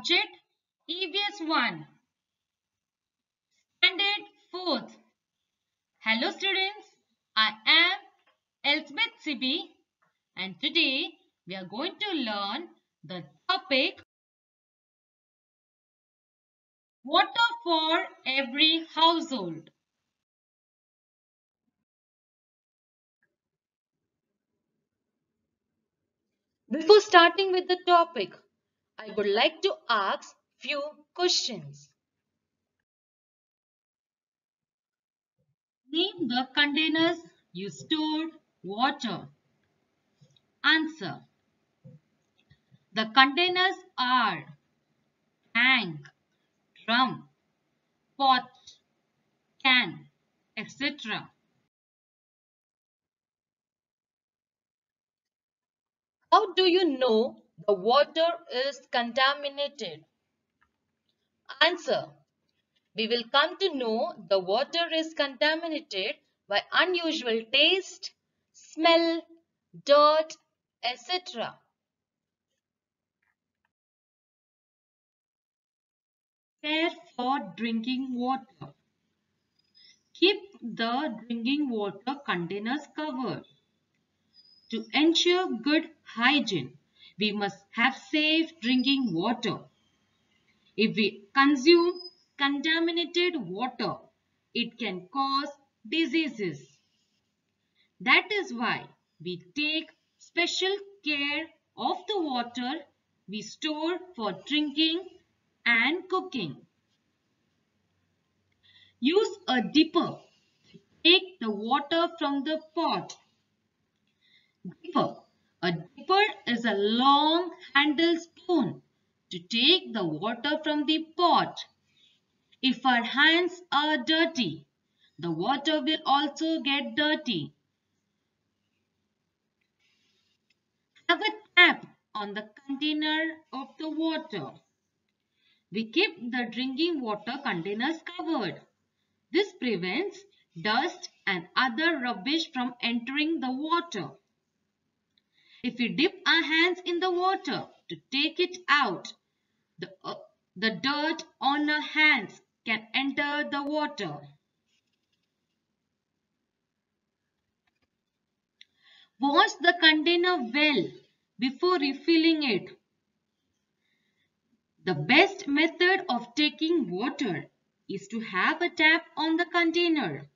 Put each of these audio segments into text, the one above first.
Subject EVS 1. Standard 4th. Hello students, I am Elizabeth Sibi and today we are going to learn the topic water for every household. Before starting with the topic, I would like to ask few questions. Name the containers you stored water. Answer. The containers are tank, drum, pot, can, etc. How do you know the water is contaminated? Answer. We will come to know the water is contaminated by unusual taste, smell, dirt, etc. Care for drinking water. Keep the drinking water containers covered. To ensure good hygiene, we must have safe drinking water. If we consume contaminated water, it can cause diseases. That is why we take special care of the water we store for drinking and cooking. Use a dipper to take the water from the pot. Dipper. A dipper is a long handled spoon to take the water from the pot. If our hands are dirty, the water will also get dirty. Have a tap on the container of the water. We keep the drinking water containers covered. This prevents dust and other rubbish from entering the water. If we dip our hands in the water to take it out, the dirt on our hands can enter the water. Wash the container well before refilling it. The best method of taking water is to have a tap on the container.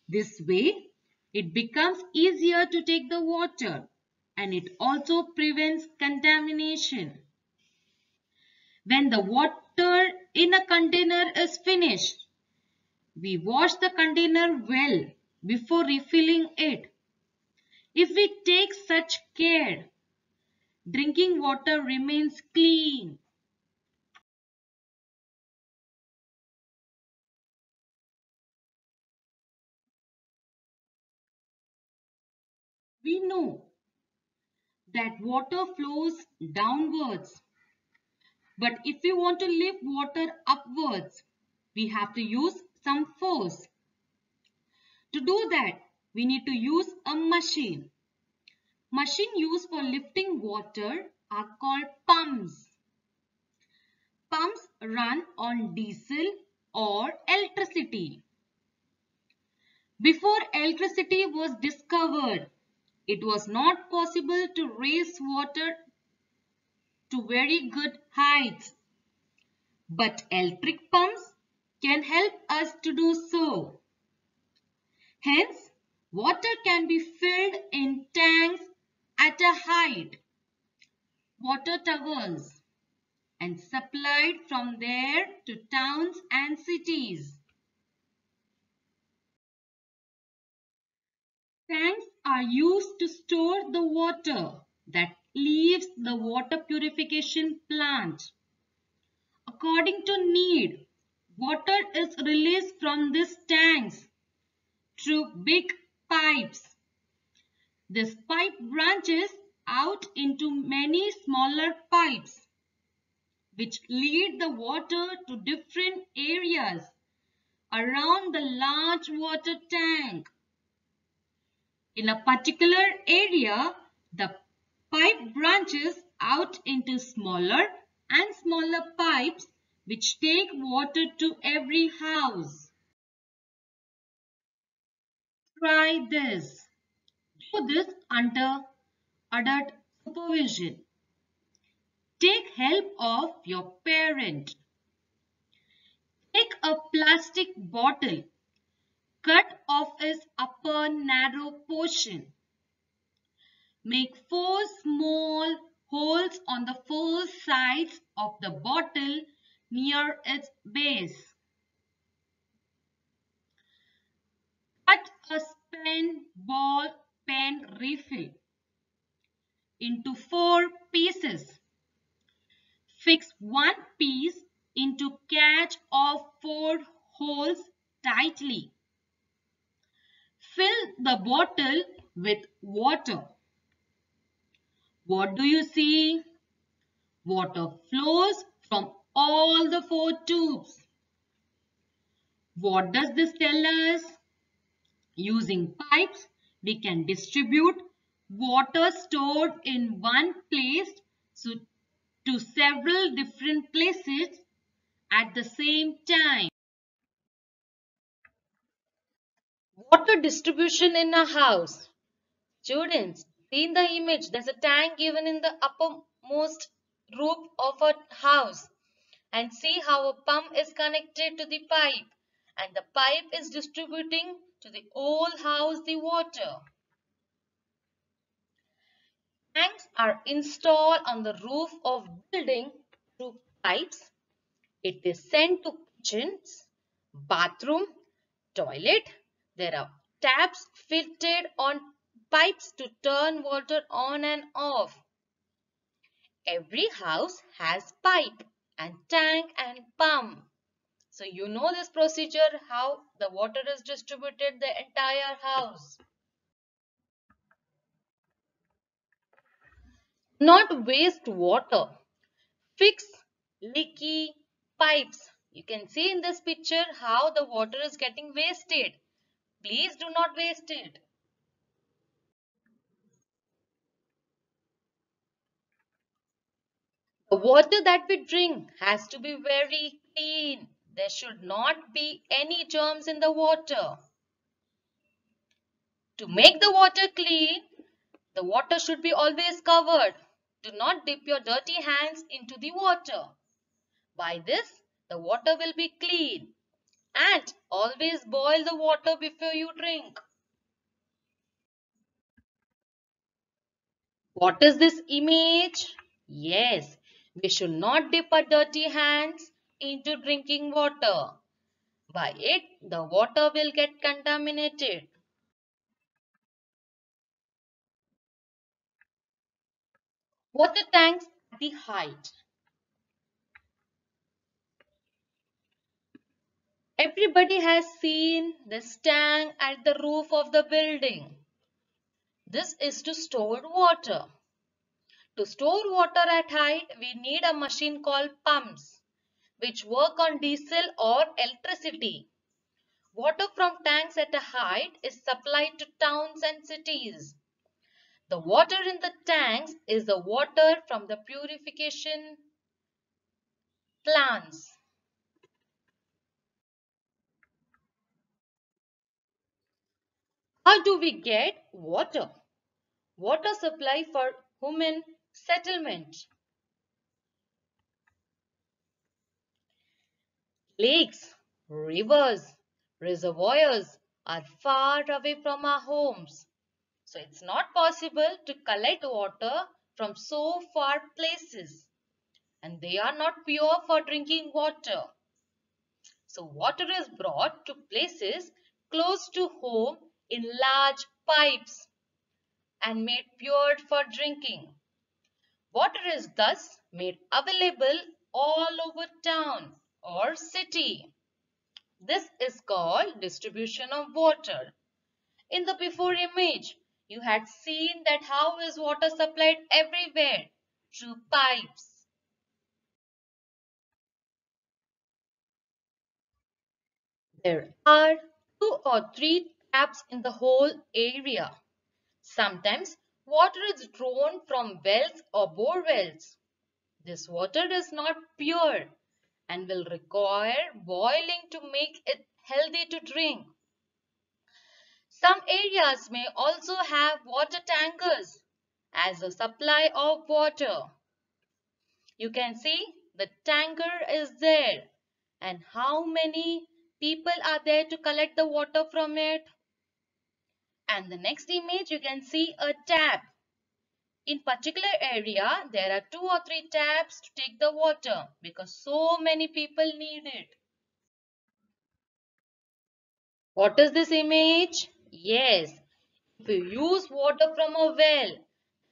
This way, it becomes easier to take the water and it also prevents contamination. When the water in a container is finished, we wash the container well before refilling it. If we take such care, drinking water remains clean. We know that water flows downwards, but if we want to lift water upwards, we have to use some force. To do that, we need to use a machine. Machine used for lifting water are called pumps. Pumps run on diesel or electricity. Before electricity was discovered, it was not possible to raise water to very good heights. But electric pumps can help us to do so. Hence, water can be filled in tanks at a height, water towers, and supplied from there to towns and cities. Tanks are used to store the water that leaves the water purification plant. According to need, water is released from these tanks through big pipes. This pipe branches out into many smaller pipes which lead the water to different areas around the large water tank. In a particular area, the pipe branches out into smaller and smaller pipes which take water to every house. Try this. Do this under adult supervision. Take help of your parent. Take a plastic bottle. Cut off its upper narrow portion. Make 4 small holes on the 4 sides of the bottle near its base. Cut a pen ball pen refill into 4 pieces. Fix one piece into catch of 4 holes tightly. Fill the bottle with water. What do you see? Water flows from all the 4 tubes. What does this tell us? Using pipes, we can distribute water stored in one place to several different places at the same time. Water distribution in a house. Students, see in the image, there's a tank given in the uppermost roof of a house. And see how a pump is connected to the pipe. And the pipe is distributing to the whole house the water. Tanks are installed on the roof of building through pipes. It is sent to kitchens, bathroom, toilet. There are taps fitted on pipes to turn water on and off. Every house has pipe and tank and pump. So you know this procedure, how the water is distributed the entire house. Not waste water. Fix leaky pipes. You can see in this picture how the water is getting wasted. Please do not waste it. The water that we drink has to be very clean. There should not be any germs in the water. To make the water clean, the water should be always covered. Do not dip your dirty hands into the water. By this, the water will be clean. And always boil the water before you drink. What is this image? Yes, we should not dip our dirty hands into drinking water. By it, the water will get contaminated. Water tanks at the height. Everybody has seen this tank at the roof of the building. This is to store water. To store water at height, we need a machine called pumps, which work on diesel or electricity. Water from tanks at a height is supplied to towns and cities. The water in the tanks is the water from the purification plants. How do we get water? Water supply for human settlement. Lakes, rivers, reservoirs are far away from our homes. So it's not possible to collect water from so far places. And they are not pure for drinking water. So water is brought to places close to home in large pipes and made pure for drinking. Water is thus made available all over town or city. This is called distribution of water. In the before image, you had seen that how is water supplied everywhere through pipes. There are 2 or 3 taps in the whole area. Sometimes water is drawn from wells or bore wells. This water is not pure and will require boiling to make it healthy to drink. Some areas may also have water tankers as a supply of water. You can see the tanker is there and how many people are there to collect the water from it. And the next image you can see a tap. In particular area there are 2 or 3 taps to take the water because so many people need it. What is this image? Yes, if you use water from a well,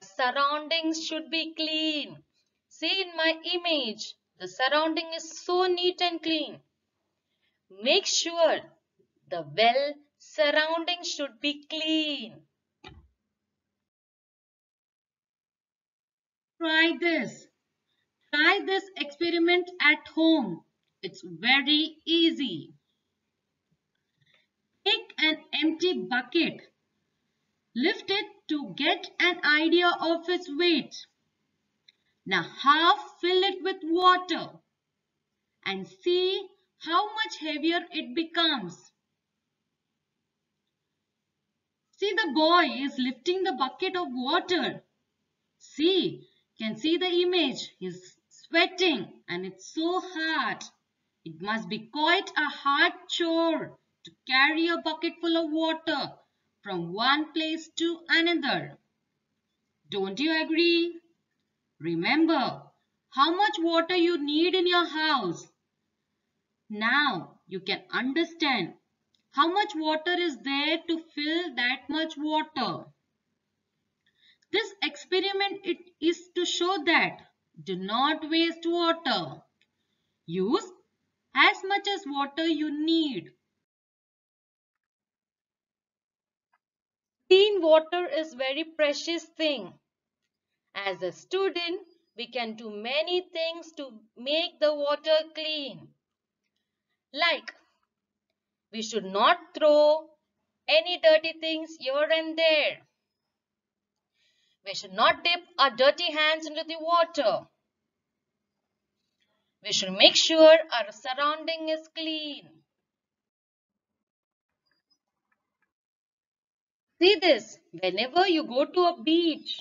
surroundings should be clean. See in my image, the surrounding is so neat and clean. Make sure the well surrounding should be clean. Try this. Try this experiment at home. It's very easy. Take an empty bucket. Lift it to get an idea of its weight. Now half fill it with water and see how much heavier it becomes. See, the boy is lifting the bucket of water. See, can see the image. He's sweating and it's so hard. It must be quite a hard chore to carry a bucket full of water from one place to another. Don't you agree? Remember how much water you need in your house. Now you can understand how much water is there to fill that much water. This experiment it is to show that do not waste water. Use as much as water you need. Clean water is very precious thing. As a student, we can do many things to make the water clean. Like, we should not throw any dirty things here and there. We should not dip our dirty hands into the water. We should make sure our surrounding is clean. See this, whenever you go to a beach,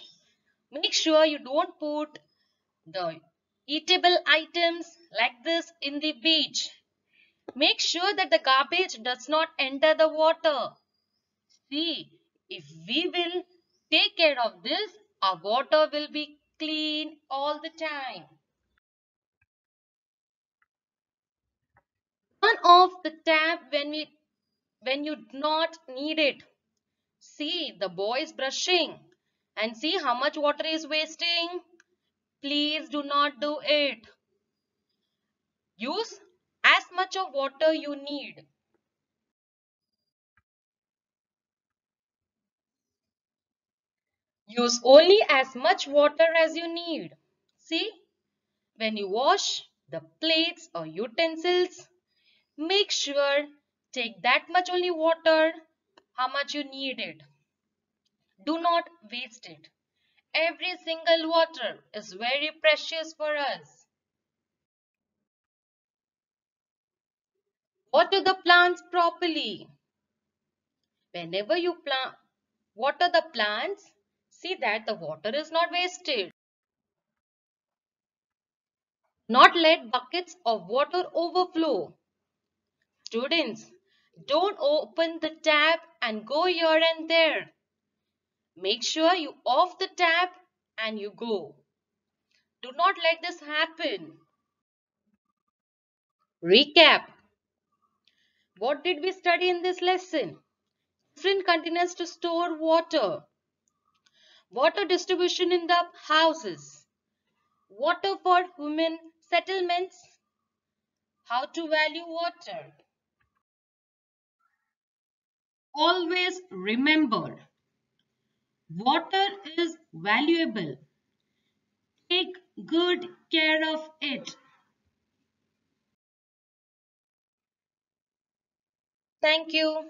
make sure you don't put the eatable items like this in the beach. Make sure that the garbage does not enter the water. See, if we will take care of this, our water will be clean all the time. Turn off the tap when you do not need it. See, the boy is brushing and see how much water is wasting. Please do not do it. Use as much of water you need. Use only as much water as you need. See, when you wash the plates or utensils, make sure take that much only water, how much you need it. Do not waste it. Every single water is very precious for us. Water the plants properly. Whenever you water the plants, see that the water is not wasted. Not let buckets of water overflow. Students, don't open the tap and go here and there. Make sure you off the tap and you go. Do not let this happen. Recap. What did we study in this lesson? Different containers to store water. Water distribution in the houses. Water for human settlements. How to value water. Always remember, water is valuable. Take good care of it. Thank you.